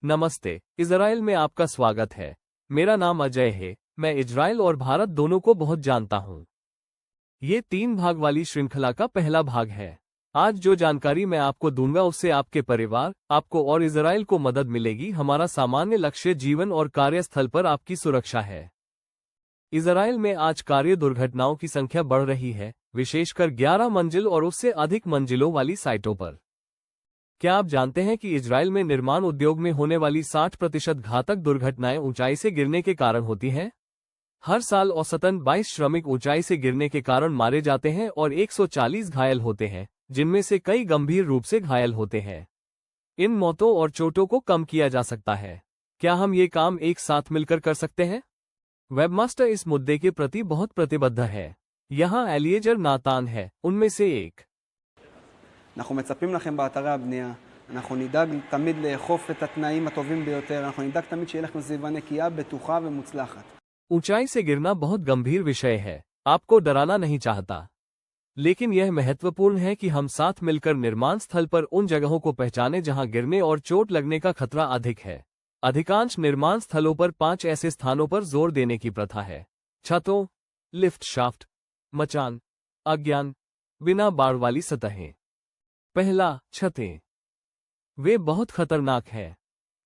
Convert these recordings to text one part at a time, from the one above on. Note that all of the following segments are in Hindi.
नमस्ते। इजराइल में आपका स्वागत है। मेरा नाम अजय है। मैं इजराइल और भारत दोनों को बहुत जानता हूँ। ये 3 भाग वाली श्रृंखला का पहला भाग है। आज जो जानकारी मैं आपको दूंगा उससे आपके परिवार, आपको और इजराइल को मदद मिलेगी। हमारा सामान्य लक्ष्य जीवन और कार्यस्थल पर आपकी सुरक्षा है। इजराइल में आज कार्य दुर्घटनाओं की संख्या बढ़ रही है, विशेषकर 11 मंजिल और उससे अधिक मंजिलों वाली साइटों पर। क्या आप जानते हैं कि इजराइल में निर्माण उद्योग में होने वाली 60% घातक दुर्घटनाएं ऊंचाई से गिरने के कारण होती हैं? हर साल औसतन 22 श्रमिक ऊंचाई से गिरने के कारण मारे जाते हैं और 140 घायल होते हैं, जिनमें से कई गंभीर रूप से घायल होते हैं। इन मौतों और चोटों को कम किया जा सकता है। क्या हम ये काम एक साथ मिलकर कर सकते हैं? वेबमास्टर इस मुद्दे के प्रति बहुत प्रतिबद्ध है। यहाँ एलिएजर नातान है उनमें से एक। אנחנו מצפים לכם באתרי הבנייה, אנחנו נדאג תמיד לאכוף את התנאים הטובים ביותר, אנחנו נדאג תמיד שיהיה לכם סביבה נקייה, בטוחה ומוצלחת. ऊंचाई से गिरना बहुत गंभीर विषय है, आपको डराना नहीं चाहता। लेकिन यह महत्वपूर्ण है कि हम साथ मिलकर निर्माण स्थल पर उन जगहों को पहचानें जहां गिरने और चोट लगने का खतरा अधिक है। अधिकांश निर्माण स्थलों पर 5 ऐसे स्थानों पर जोर देने की प्रथा है: छतों, लिफ्ट शाफ्ट, मचान, अज्ञान, बिना बाड़ वाली सतहें। पहला, छतें। वे बहुत खतरनाक हैं।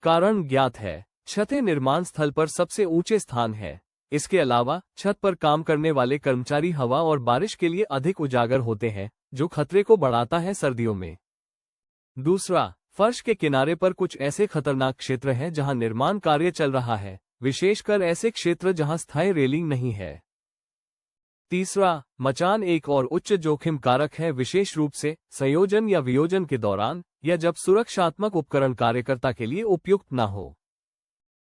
कारण ज्ञात है। छतें निर्माण स्थल पर सबसे ऊंचे स्थान है। इसके अलावा छत पर काम करने वाले कर्मचारी हवा और बारिश के लिए अधिक उजागर होते हैं, जो खतरे को बढ़ाता है सर्दियों में। दूसरा, फर्श के किनारे पर कुछ ऐसे खतरनाक क्षेत्र हैं जहां निर्माण कार्य चल रहा है, विशेषकर ऐसे क्षेत्र जहां स्थायी रेलिंग नहीं है। तीसरा, मचान एक और उच्च जोखिम कारक है, विशेष रूप से संयोजन या वियोजन के दौरान या जब सुरक्षात्मक उपकरण कार्यकर्ता के लिए उपयुक्त न हो।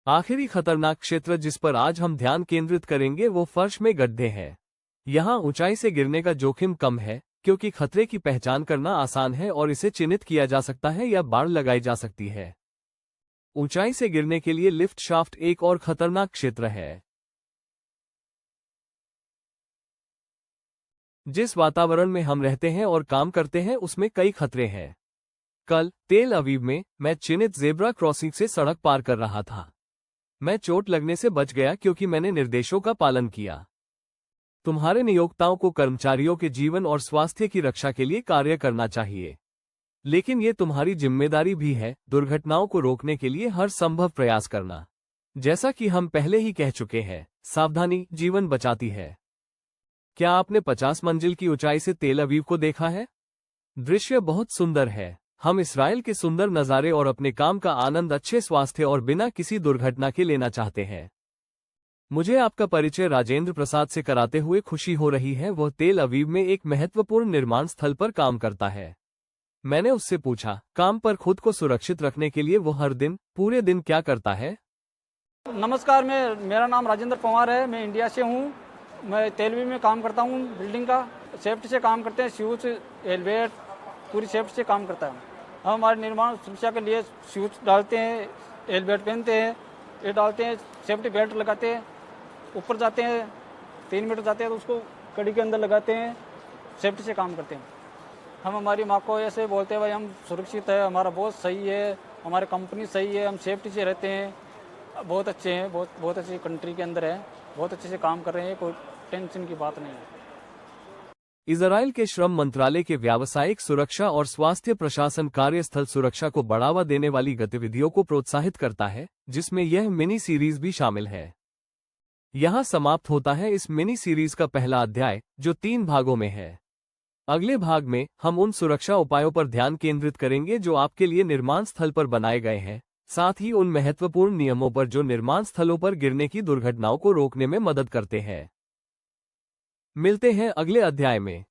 आखिरी खतरनाक क्षेत्र जिस पर आज हम ध्यान केंद्रित करेंगे वो फर्श में गड्ढे हैं। यहाँ ऊंचाई से गिरने का जोखिम कम है, क्योंकि खतरे की पहचान करना आसान है और इसे चिन्हित किया जा सकता है या बाड़ लगाई जा सकती है। ऊंचाई से गिरने के लिए लिफ्ट शाफ्ट एक और खतरनाक क्षेत्र है। जिस वातावरण में हम रहते हैं और काम करते हैं उसमें कई खतरे हैं। कल तेल अवीव में मैं चिन्हित ज़ेब्रा क्रॉसिंग से सड़क पार कर रहा था। मैं चोट लगने से बच गया क्योंकि मैंने निर्देशों का पालन किया। तुम्हारे नियोक्ताओं को कर्मचारियों के जीवन और स्वास्थ्य की रक्षा के लिए कार्य करना चाहिए, लेकिन ये तुम्हारी जिम्मेदारी भी है दुर्घटनाओं को रोकने के लिए हर संभव प्रयास करना। जैसा कि हम पहले ही कह चुके हैं, सावधानी जीवन बचाती है। क्या आपने 50 मंजिल की ऊंचाई से तेल अवीव को देखा है? दृश्य बहुत सुंदर है। हम इसराइल के सुंदर नज़ारे और अपने काम का आनंद अच्छे स्वास्थ्य और बिना किसी दुर्घटना के लेना चाहते हैं। मुझे आपका परिचय राजेंद्र प्रसाद से कराते हुए खुशी हो रही है। वह तेल अवीव में एक महत्वपूर्ण निर्माण स्थल पर काम करता है। मैंने उससे पूछा, काम पर खुद को सुरक्षित रखने के लिए वो हर दिन पूरे दिन क्या करता है? नमस्कार, मेरा नाम राजेंद्र पवार है। मैं इंडिया से हूँ। मैं तेल अवीव में काम करता हूँ। बिल्डिंग का सेफ्टी से काम करते हैं। शूज, हेलमेट, पूरी सेफ्टी से काम करता है। हम हमारे निर्माण सुरक्षा के लिए शूज डालते हैं, हेलमेट पहनते हैं, ये डालते हैं, सेफ्टी बेल्ट लगाते हैं, ऊपर जाते हैं 3 मीटर जाते हैं तो उसको कड़ी के अंदर लगाते हैं, सेफ्टी से काम करते हैं। हम हमारी माँ को ऐसे बोलते हैं, भाई हम सुरक्षित है, हमारा बॉस सही है, हमारी कंपनी सही है, हम सेफ्टी से रहते हैं, बहुत अच्छे हैं, बहुत अच्छी कंट्री के अंदर है, बहुत अच्छे से काम कर रहे हैं, कोई टेंशन की बात नहीं है। इजराइल के श्रम मंत्रालय के व्यावसायिक सुरक्षा और स्वास्थ्य प्रशासन कार्यस्थल सुरक्षा को बढ़ावा देने वाली गतिविधियों को प्रोत्साहित करता है, जिसमें यह मिनी सीरीज भी शामिल है। यहाँ समाप्त होता है इस मिनी सीरीज का पहला अध्याय, जो 3 भागों में है। अगले भाग में हम उन सुरक्षा उपायों पर ध्यान केंद्रित करेंगे जो आपके लिए निर्माण स्थल पर बनाए गए हैं, साथ ही उन महत्वपूर्ण नियमों पर जो निर्माण स्थलों पर गिरने की दुर्घटनाओं को रोकने में मदद करते हैं। मिलते हैं अगले अध्याय में।